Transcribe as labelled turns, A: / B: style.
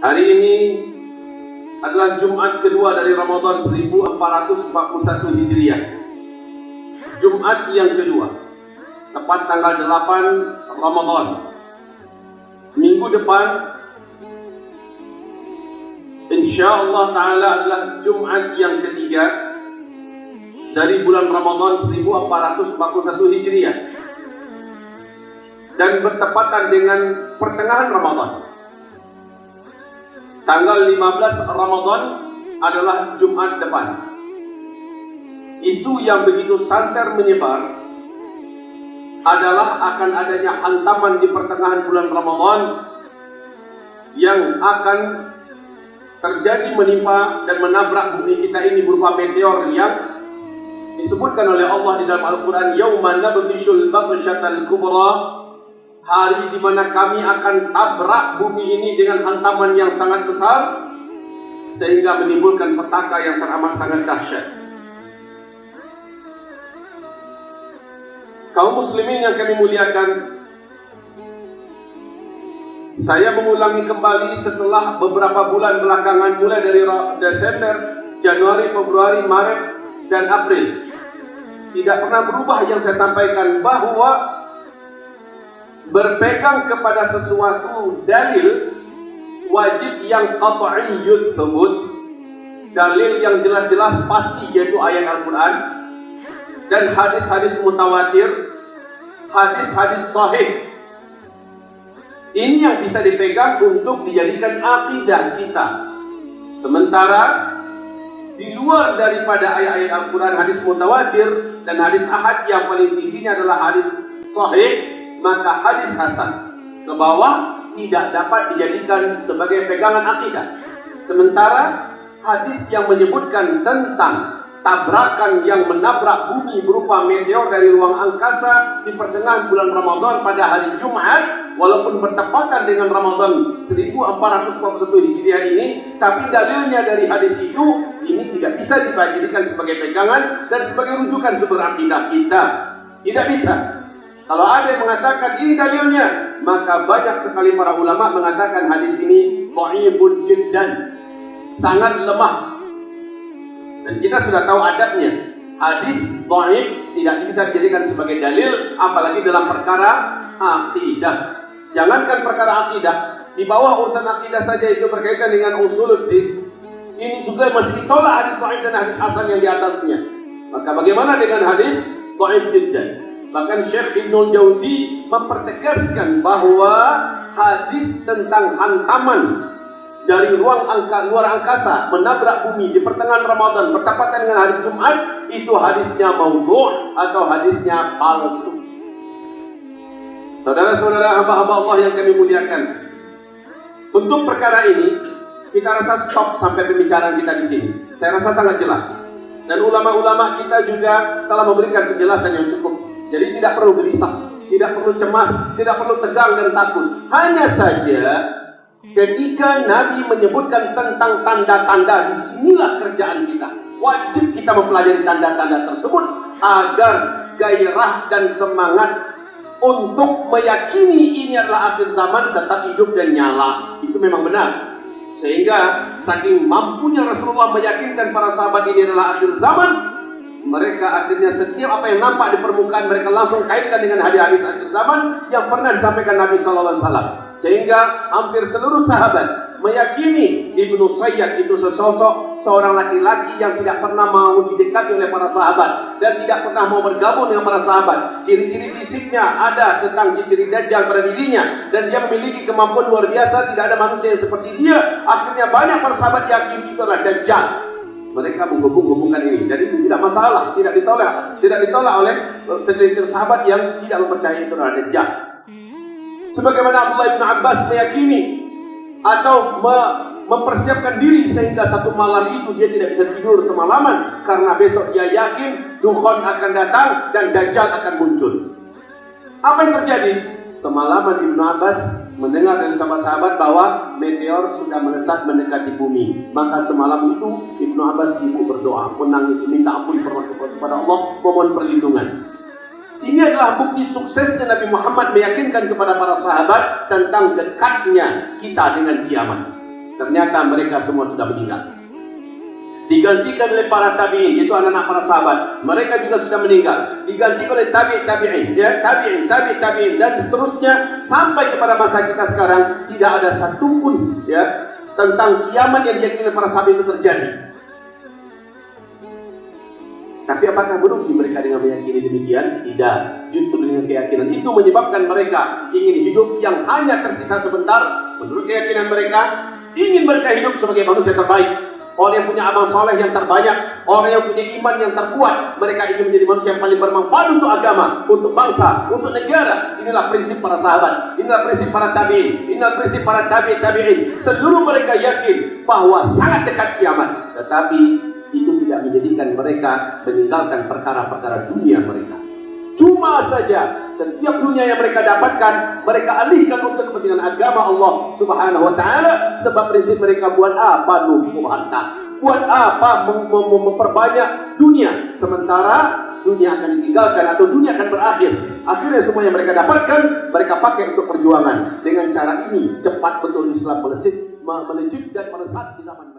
A: Hari ini adalah Jumat kedua dari Ramadan 1441 Hijriah. Jumat yang kedua, tepat tanggal 8 Ramadan. Minggu depan insyaallah ta'ala adalah Jumat yang ketiga dari bulan Ramadan 1441 Hijriah, dan bertepatan dengan pertengahan Ramadan. Tanggal 15 Ramadan adalah Jumat depan. Isu yang begitu santer menyebar adalah akan adanya hantaman di pertengahan bulan Ramadan yang akan terjadi menimpa dan menabrak bumi kita ini berupa meteor yang disebutkan oleh Allah di dalam Al-Quran, Yawma nabtishul batshatal kubra, hari di mana kami akan tabrak bumi ini dengan hantaman yang sangat besar sehingga menimbulkan petaka yang teramat sangat dahsyat. Kaum muslimin yang kami muliakan, saya mengulangi kembali setelah beberapa bulan belakangan, mulai dari Desember, Januari, Februari, Maret, dan April, tidak pernah berubah yang saya sampaikan, bahwa berpegang kepada sesuatu dalil wajib yang qat'iyyut thubut, dalil yang jelas-jelas pasti, yaitu ayat Al-Quran dan hadis-hadis mutawatir, hadis-hadis sahih. Ini yang bisa dipegang untuk dijadikan akidah kita. Sementara di luar daripada ayat-ayat Al-Quran, hadis mutawatir dan hadis ahad, yang paling tingginya adalah hadis sahih, maka hadis hasan ke bawah tidak dapat dijadikan sebagai pegangan akidah. Sementara hadis yang menyebutkan tentang tabrakan yang menabrak bumi berupa meteor dari ruang angkasa di pertengahan bulan Ramadan pada hari Jumat, walaupun bertepatan dengan Ramadan 1441 Hijriah ini, tapi dalilnya dari hadis itu ini tidak bisa dijadikan sebagai pegangan dan sebagai rujukan sumber akidah kita. Tidak bisa. Kalau ada yang mengatakan ini dalilnya, maka banyak sekali para ulama mengatakan hadis ini dhaifun jiddan, sangat lemah. Dan kita sudah tahu adabnya. Hadis dhaif tidak bisa dijadikan sebagai dalil, apalagi dalam perkara akidah. Jangankan perkara akidah, di bawah urusan akidah saja itu berkaitan dengan usuluddin, ini juga masih ditolak hadis dhaif dan hadis hasan yang di atasnya. Maka bagaimana dengan hadis dhaif jiddan? Bahkan Syekh Ibnul Jauzi mempertegaskan bahwa hadis tentang hantaman dari luar angkasa menabrak bumi di pertengahan Ramadan bertepatan dengan hari Jumat, itu hadisnya maudhu' atau hadisnya palsu. Saudara-saudara hamba-hamba Allah yang kami muliakan, untuk perkara ini kita rasa stop sampai pembicaraan kita di sini. Saya rasa sangat jelas, dan ulama-ulama kita juga telah memberikan penjelasan yang cukup. Jadi tidak perlu gelisah, tidak perlu cemas, tidak perlu tegang dan takut. Hanya saja ketika Nabi menyebutkan tentang tanda-tanda, disinilah kerjaan kita. Wajib kita mempelajari tanda-tanda tersebut agar gairah dan semangat untuk meyakini ini adalah akhir zaman tetap hidup dan nyala. Itu memang benar. Sehingga saking mampunya Rasulullah meyakinkan para sahabat ini adalah akhir zaman, mereka akhirnya setiap apa yang nampak di permukaan mereka langsung kaitkan dengan hadis-hadis akhir zaman yang pernah disampaikan Nabi SAW. Sehingga hampir seluruh sahabat meyakini Ibnu Sayyad itu sesosok seorang laki-laki yang tidak pernah mau didekati oleh para sahabat dan tidak pernah mau bergabung dengan para sahabat. Ciri-ciri fisiknya ada tentang ciri-ciri Dajjal pada dirinya, dan dia memiliki kemampuan luar biasa, tidak ada manusia yang seperti dia. Akhirnya banyak para sahabat yakin itu adalah Dajjal. Mereka menghubung-hubungkan ini, jadi itu tidak masalah, tidak ditolak oleh segelintir sahabat yang tidak mempercayai itu adalah Dajjal. Sebagaimana Abdullah bin Abbas meyakini atau mempersiapkan diri sehingga satu malam itu dia tidak bisa tidur semalaman karena besok dia yakin Dukhon akan datang dan Dajjal akan muncul. Apa yang terjadi? Semalaman Ibnu Abbas mendengar dari sahabat-sahabat bahwa meteor sudah melesat mendekati bumi. Maka semalam itu Ibnu Abbas sibuk berdoa, menangis, minta ampun kepada Allah, mohon perlindungan. Ini adalah bukti suksesnya Nabi Muhammad meyakinkan kepada para sahabat tentang dekatnya kita dengan kiamat. ternyata mereka semua sudah meninggal. Digantikan oleh para tabi'in, yaitu anak-anak para sahabat, mereka juga sudah meninggal. Digantikan oleh tabi'in, ya, tabi'in, dan seterusnya sampai kepada masa kita sekarang. Tidak ada satupun ya tentang kiamat yang diyakini para sahabat itu terjadi. Tapi apakah merugi mereka dengan meyakini demikian? Tidak. Justru dengan keyakinan itu menyebabkan mereka ingin hidup yang hanya tersisa sebentar. Menurut keyakinan mereka, ingin mereka hidup sebagai manusia terbaik, orang yang punya amal soleh yang terbanyak, orang yang punya iman yang terkuat. Mereka ingin menjadi manusia yang paling bermanfaat untuk agama, untuk bangsa, untuk negara. Inilah prinsip para sahabat, inilah prinsip para tabi'in, inilah prinsip para tabi'in. Seluruh mereka yakin bahwa sangat dekat kiamat, tetapi itu tidak menjadikan mereka meninggalkan perkara-perkara dunia mereka. Cuma saja setiap dunia yang mereka dapatkan, mereka alihkan untuk kepentingan agama Allah Subhanahu wa Ta'ala. Sebab prinsip mereka, buat apa numpuk harta, buat apa memperbanyak dunia, sementara dunia akan ditinggalkan atau dunia akan berakhir. Akhirnya semua yang mereka dapatkan, mereka pakai untuk perjuangan. Dengan cara ini cepat betul Islam melejit dan melesat di zaman